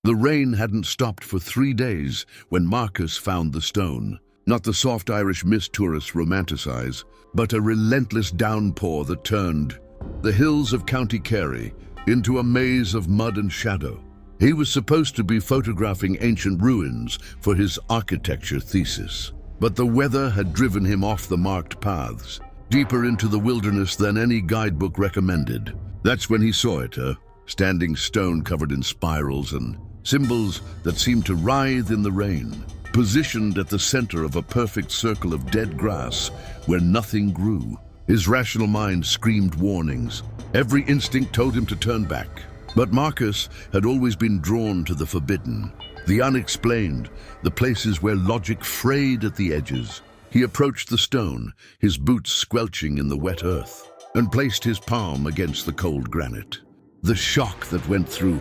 The rain hadn't stopped for 3 days when Marcus found the stone. Not the soft Irish mist tourists romanticize, but a relentless downpour that turned the hills of County Kerry into a maze of mud and shadow. He was supposed to be photographing ancient ruins for his architecture thesis, but the weather had driven him off the marked paths, deeper into the wilderness than any guidebook recommended. That's when he saw it, a standing stone covered in spirals and symbols that seemed to writhe in the rain, positioned at the center of a perfect circle of dead grass where nothing grew. His rational mind screamed warnings. Every instinct told him to turn back. But Marcus had always been drawn to the forbidden, the unexplained, the places where logic frayed at the edges. He approached the stone, his boots squelching in the wet earth, and placed his palm against the cold granite. The shock that went through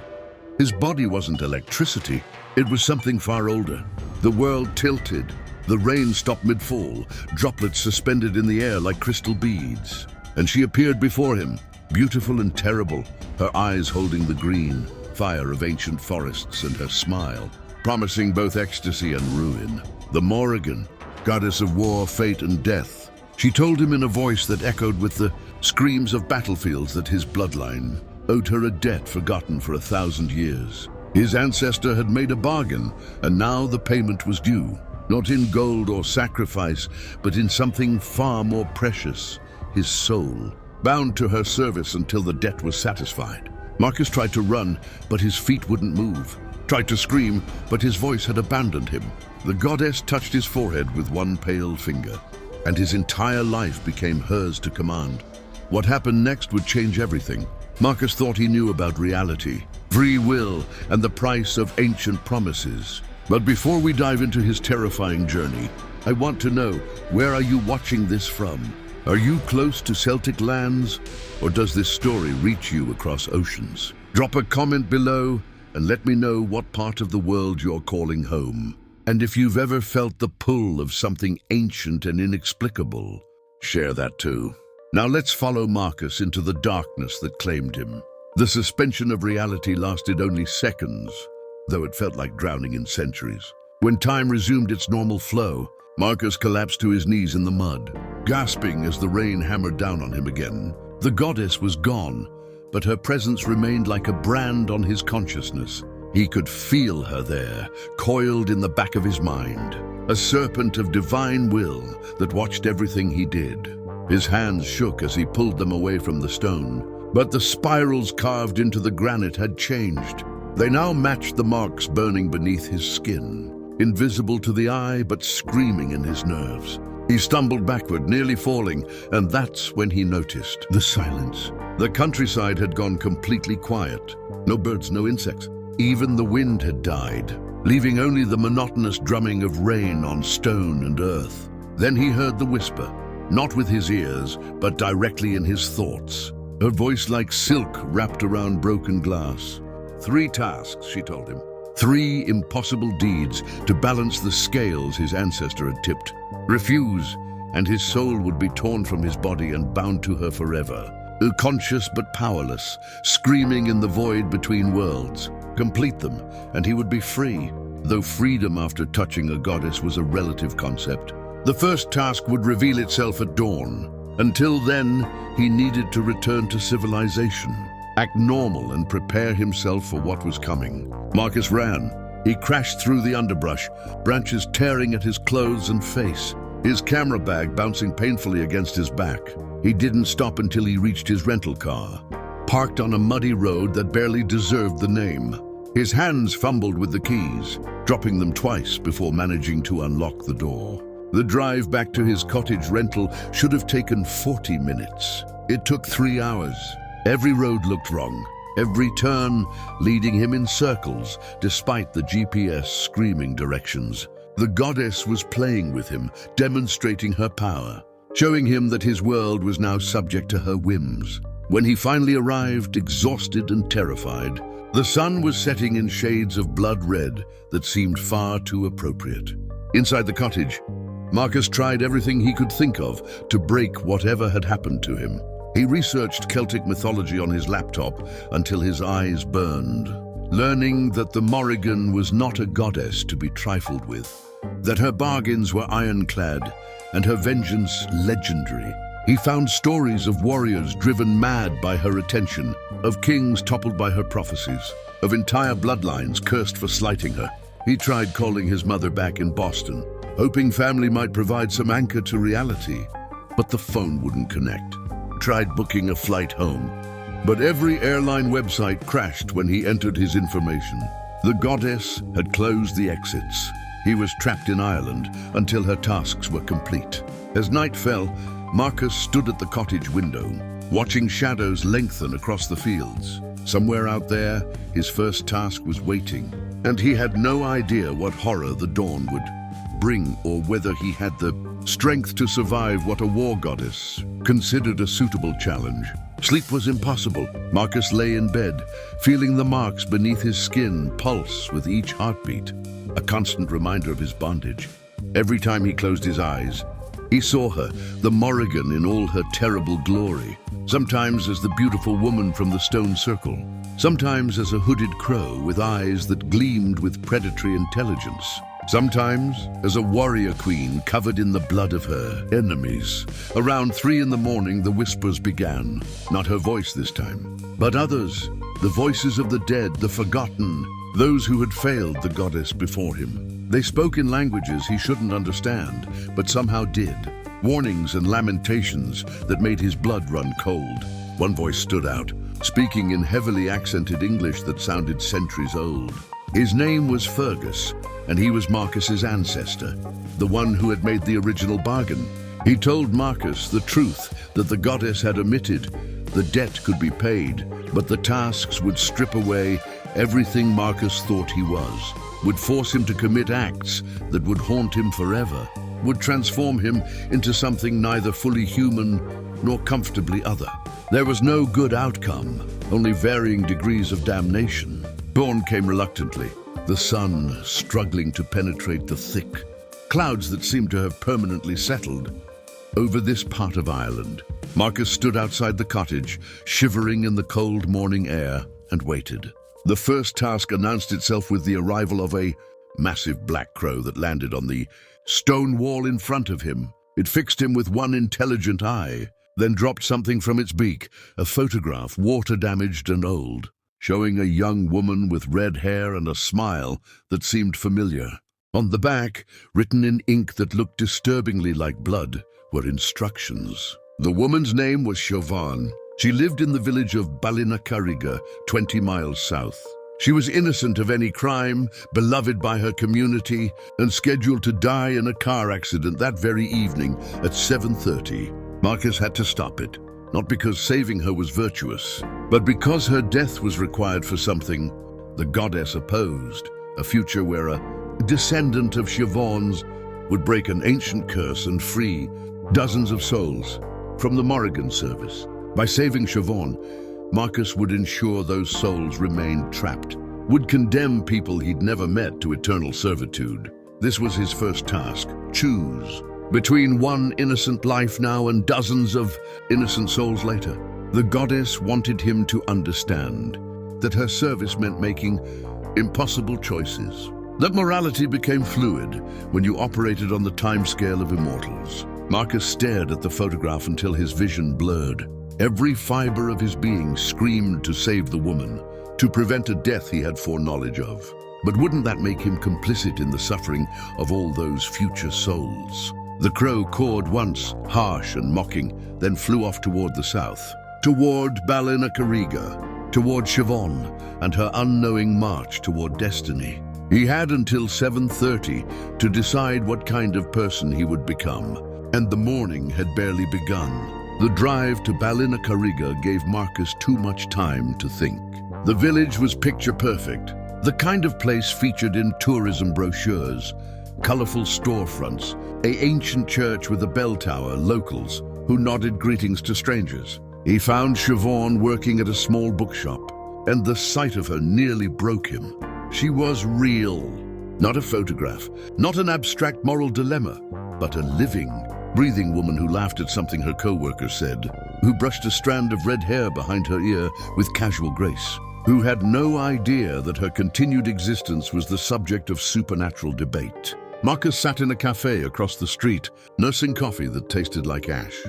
his body wasn't electricity, it was something far older. The world tilted, the rain stopped mid-fall, droplets suspended in the air like crystal beads. And she appeared before him, beautiful and terrible, her eyes holding the green fire of ancient forests and her smile, promising both ecstasy and ruin. The Morrigan, goddess of war, fate and death. She told him in a voice that echoed with the screams of battlefields that his bloodline owed her a debt forgotten for 1,000 years. His ancestor had made a bargain, and now the payment was due, not in gold or sacrifice, but in something far more precious, his soul, bound to her service until the debt was satisfied. Marcus tried to run, but his feet wouldn't move. Tried to scream, but his voice had abandoned him. The goddess touched his forehead with one pale finger, and his entire life became hers to command. What happened next would change everything. Marcus thought he knew about reality, free will, and the price of ancient promises. But before we dive into his terrifying journey, I want to know, where are you watching this from? Are you close to Celtic lands, or does this story reach you across oceans? Drop a comment below and let me know what part of the world you're calling home. And if you've ever felt the pull of something ancient and inexplicable, share that too. Now let's follow Marcus into the darkness that claimed him. The suspension of reality lasted only seconds, though it felt like drowning in centuries. When time resumed its normal flow, Marcus collapsed to his knees in the mud, gasping as the rain hammered down on him again. The goddess was gone, but her presence remained like a brand on his consciousness. He could feel her there, coiled in the back of his mind, a serpent of divine will that watched everything he did. His hands shook as he pulled them away from the stone, but the spirals carved into the granite had changed. They now matched the marks burning beneath his skin, invisible to the eye but screaming in his nerves. He stumbled backward, nearly falling, and that's when he noticed the silence. The countryside had gone completely quiet. No birds, no insects. Even the wind had died, leaving only the monotonous drumming of rain on stone and earth. Then he heard the whisper, not with his ears, but directly in his thoughts. Her voice like silk wrapped around broken glass. 3 tasks, she told him. 3 impossible deeds to balance the scales his ancestor had tipped. Refuse, and his soul would be torn from his body and bound to her forever. Conscious but powerless, screaming in the void between worlds. Complete them, and he would be free, though freedom after touching a goddess was a relative concept. The first task would reveal itself at dawn. Until then, he needed to return to civilization, act normal and prepare himself for what was coming. Marcus ran. He crashed through the underbrush, branches tearing at his clothes and face, his camera bag bouncing painfully against his back. He didn't stop until he reached his rental car, parked on a muddy road that barely deserved the name. His hands fumbled with the keys, dropping them twice before managing to unlock the door. The drive back to his cottage rental should have taken 40 minutes. It took 3 hours. Every road looked wrong, every turn leading him in circles, despite the GPS screaming directions. The goddess was playing with him, demonstrating her power, showing him that his world was now subject to her whims. When he finally arrived, exhausted and terrified, the sun was setting in shades of blood red that seemed far too appropriate. Inside the cottage, Marcus tried everything he could think of to break whatever had happened to him. He researched Celtic mythology on his laptop until his eyes burned. learning that the Morrigan was not a goddess to be trifled with, that her bargains were ironclad and her vengeance legendary. He found stories of warriors driven mad by her attention, of kings toppled by her prophecies, of entire bloodlines cursed for slighting her. He tried calling his mother back in Boston, hoping family might provide some anchor to reality, but the phone wouldn't connect. Tried booking a flight home, but every airline website crashed when he entered his information. The goddess had closed the exits. He was trapped in Ireland until her tasks were complete. As night fell, Marcus stood at the cottage window, watching shadows lengthen across the fields. Somewhere out there, his first task was waiting, and he had no idea what horror the dawn would bring or whether he had the strength to survive what a war goddess considered a suitable challenge. Sleep was impossible. Marcus lay in bed, feeling the marks beneath his skin pulse with each heartbeat, a constant reminder of his bondage. Every time he closed his eyes, he saw her, the Morrigan in all her terrible glory, sometimes as the beautiful woman from the stone circle, sometimes as a hooded crow with eyes that gleamed with predatory intelligence, sometimes as a warrior queen covered in the blood of her enemies. Around 3 in the morning, the whispers began. Not her voice this time, but others, the voices of the dead, the forgotten, those who had failed the goddess before him. They spoke in languages he shouldn't understand, but somehow did. Warnings and lamentations that made his blood run cold. One voice stood out, speaking in heavily accented English that sounded centuries old. His name was Fergus, and he was Marcus's ancestor, the one who had made the original bargain. He told Marcus the truth that the goddess had omitted. The debt could be paid, but the tasks would strip away everything Marcus thought he was, would force him to commit acts that would haunt him forever, would transform him into something neither fully human nor comfortably other. There was no good outcome, only varying degrees of damnation. Dawn came reluctantly, the sun struggling to penetrate the thick clouds that seemed to have permanently settled over this part of Ireland. Marcus stood outside the cottage, shivering in the cold morning air, and waited. The first task announced itself with the arrival of a massive black crow that landed on the stone wall in front of him. It fixed him with one intelligent eye, then dropped something from its beak, a photograph, water-damaged and old, showing a young woman with red hair and a smile that seemed familiar. On the back, written in ink that looked disturbingly like blood, were instructions. The woman's name was Siobhan. She lived in the village of Ballinacurriga, 20 miles south. She was innocent of any crime, beloved by her community, and scheduled to die in a car accident that very evening at 7:30. Marcus had to stop it, not because saving her was virtuous, but because her death was required for something the goddess opposed, a future where a descendant of Siobhan's would break an ancient curse and free dozens of souls from the Morrigan service. By saving Siobhan, Marcus would ensure those souls remained trapped, would condemn people he'd never met to eternal servitude. This was his first task: choose between one innocent life now and dozens of innocent souls later. The goddess wanted him to understand that her service meant making impossible choices, that morality became fluid when you operated on the timescale of immortals. Marcus stared at the photograph until his vision blurred. Every fiber of his being screamed to save the woman, to prevent a death he had foreknowledge of. But wouldn't that make him complicit in the suffering of all those future souls? The crow cawed once, harsh and mocking, then flew off toward the south, toward Ballinacurriga, toward Siobhan and her unknowing march toward destiny. He had until 7:30 to decide what kind of person he would become, and the morning had barely begun. The drive to Ballinacurriga gave Marcus too much time to think. The village was picture perfect, the kind of place featured in tourism brochures, colorful storefronts, an ancient church with a bell tower, locals who nodded greetings to strangers. He found Siobhan working at a small bookshop, and the sight of her nearly broke him. She was real, not a photograph, not an abstract moral dilemma, but a living, breathing woman who laughed at something her co-worker said, who brushed a strand of red hair behind her ear with casual grace. who had no idea that her continued existence was the subject of supernatural debate. Marcus sat in a cafe across the street, nursing coffee that tasted like ash.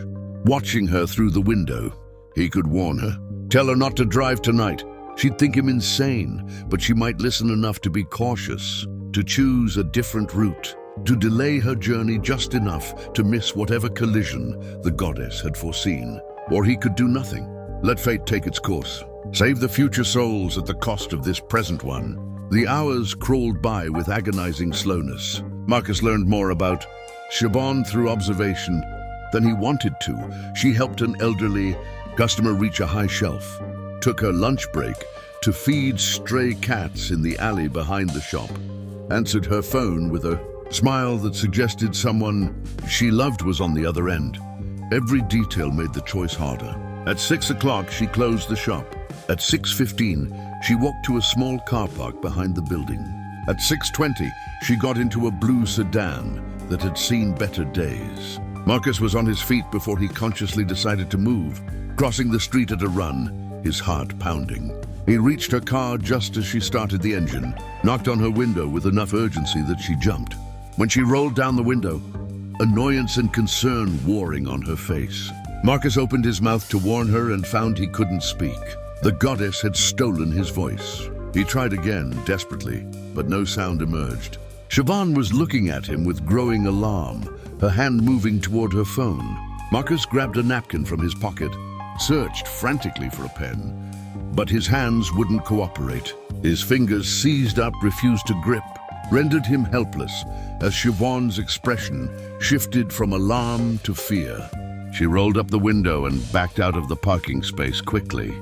Watching her through the window, he could warn her. Tell her not to drive tonight. She'd think him insane, but she might listen enough to be cautious, to choose a different route, to delay her journey just enough to miss whatever collision the goddess had foreseen. Or he could do nothing. Let fate take its course. Save the future souls at the cost of this present one. The hours crawled by with agonizing slowness. Marcus learned more about Siobhan through observation than he wanted to. She helped an elderly customer reach a high shelf, took her lunch break to feed stray cats in the alley behind the shop, answered her phone with a smile that suggested someone she loved was on the other end. Every detail made the choice harder. At 6 o'clock, she closed the shop. At 6:15, she walked to a small car park behind the building. At 6:20, she got into a blue sedan that had seen better days. Marcus was on his feet before he consciously decided to move, crossing the street at a run, his heart pounding. He reached her car just as she started the engine, knocked on her window with enough urgency that she jumped. When she rolled down the window, annoyance and concern warring on her face. Marcus opened his mouth to warn her and found he couldn't speak. The goddess had stolen his voice. He tried again, desperately, but no sound emerged. Siobhan was looking at him with growing alarm, her hand moving toward her phone. Marcus grabbed a napkin from his pocket, searched frantically for a pen, but his hands wouldn't cooperate. His fingers seized up, refused to grip, rendered him helpless as Siobhan's expression shifted from alarm to fear. She rolled up the window and backed out of the parking space quickly,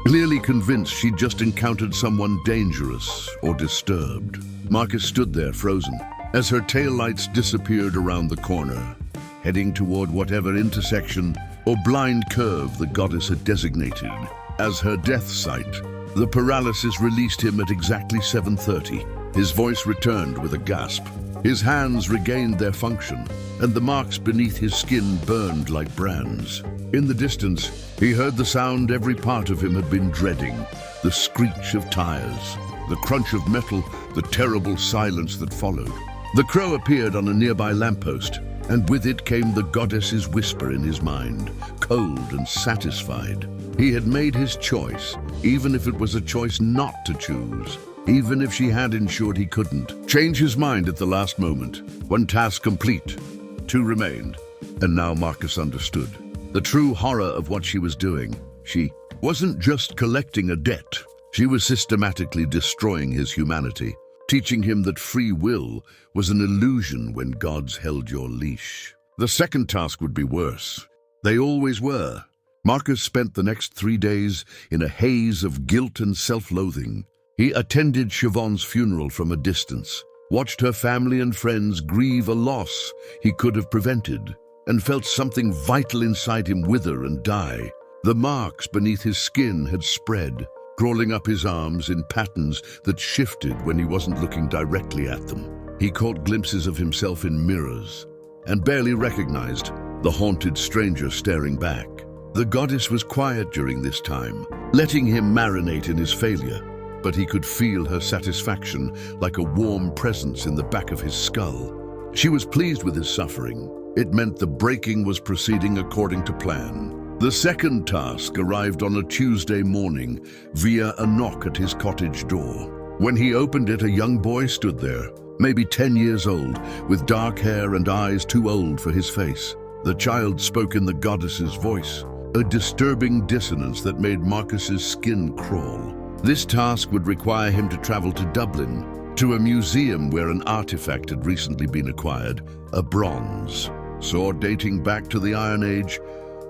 clearly convinced she'd just encountered someone dangerous or disturbed. Marcus stood there frozen as her taillights disappeared around the corner, heading toward whatever intersection or blind curve the goddess had designated as her death site. The paralysis released him at exactly 7:30. His voice returned with a gasp. His hands regained their function, and the marks beneath his skin burned like brands. In the distance, he heard the sound every part of him had been dreading, the screech of tires, the crunch of metal, the terrible silence that followed. The crow appeared on a nearby lamppost, and with it came the goddess's whisper in his mind, cold and satisfied. He had made his choice, even if it was a choice not to choose. Even if she had ensured he couldn't. Change his mind at the last moment. One task complete. 2 remained. And now Marcus understood the true horror of what she was doing. She wasn't just collecting a debt. She was systematically destroying his humanity, teaching him that free will was an illusion when gods held your leash. The second task would be worse. They always were. Marcus spent the next 3 days in a haze of guilt and self-loathing. He attended Siobhan's funeral from a distance, watched her family and friends grieve a loss he could have prevented, and felt something vital inside him wither and die. The marks beneath his skin had spread, crawling up his arms in patterns that shifted when he wasn't looking directly at them. He caught glimpses of himself in mirrors, and barely recognized the haunted stranger staring back. The goddess was quiet during this time, letting him marinate in his failure. But he could feel her satisfaction like a warm presence in the back of his skull. She was pleased with his suffering. It meant the breaking was proceeding according to plan. The second task arrived on a Tuesday morning via a knock at his cottage door. When he opened it, a young boy stood there, maybe 10 years old, with dark hair and eyes too old for his face. The child spoke in the goddess's voice, a disturbing dissonance that made Marcus's skin crawl. This task would require him to travel to Dublin, to a museum where an artifact had recently been acquired, a bronze sword dating back to the Iron Age,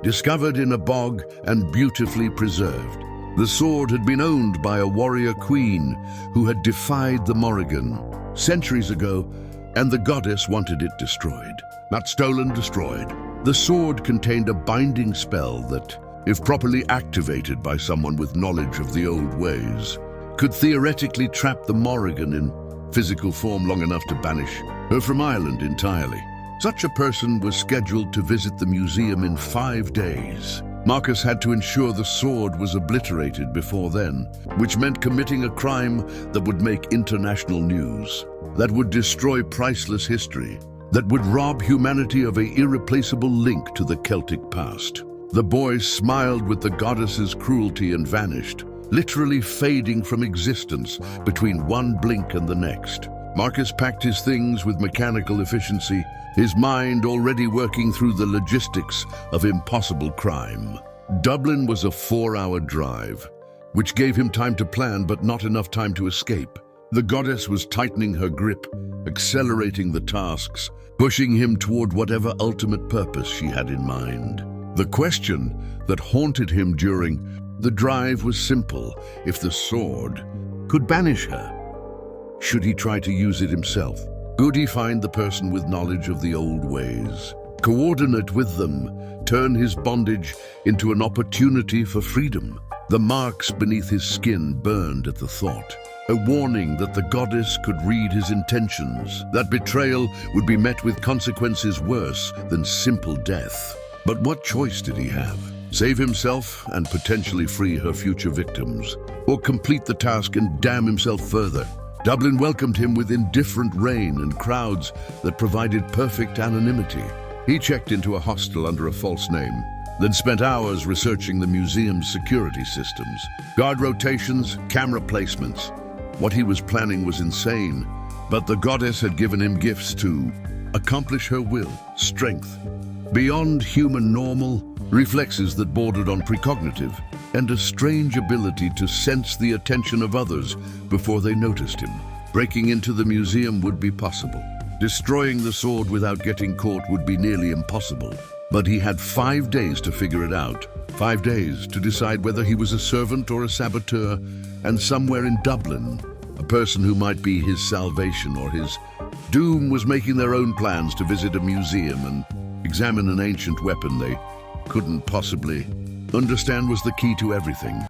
discovered in a bog and beautifully preserved. The sword had been owned by a warrior queen who had defied the Morrigan centuries ago, and the goddess wanted it destroyed. Not stolen, destroyed. The sword contained a binding spell that, if properly activated by someone with knowledge of the old ways, could theoretically trap the Morrigan in physical form long enough to banish her from Ireland entirely. Such a person was scheduled to visit the museum in 5 days. Marcus had to ensure the sword was obliterated before then, which meant committing a crime that would make international news, that would destroy priceless history, that would rob humanity of an irreplaceable link to the Celtic past. The boy smiled with the goddess's cruelty and vanished, literally fading from existence between one blink and the next. Marcus packed his things with mechanical efficiency, his mind already working through the logistics of impossible crime. Dublin was a 4-hour drive, which gave him time to plan but not enough time to escape. The goddess was tightening her grip, accelerating the tasks, pushing him toward whatever ultimate purpose she had in mind. The question that haunted him during the drive was simple: if the sword could banish her, should he try to use it himself? Could he find the person with knowledge of the old ways, coordinate with them, turn his bondage into an opportunity for freedom? The marks beneath his skin burned at the thought, a warning that the goddess could read his intentions, that betrayal would be met with consequences worse than simple death. But what choice did he have? Save himself and potentially free her future victims, or complete the task and damn himself further? Dublin welcomed him with indifferent rain and crowds that provided perfect anonymity. He checked into a hostel under a false name, then spent hours researching the museum's security systems, guard rotations, camera placements. What he was planning was insane, but the goddess had given him gifts to accomplish her will, strength, beyond human normal, reflexes that bordered on precognitive, and a strange ability to sense the attention of others before they noticed him. Breaking into the museum would be possible. Destroying the sword without getting caught would be nearly impossible. But he had 5 days to figure it out. 5 days to decide whether he was a servant or a saboteur, and somewhere in Dublin, a person who might be his salvation or his doom was making their own plans to visit a museum and examine an ancient weapon they couldn't possibly understand was the key to everything.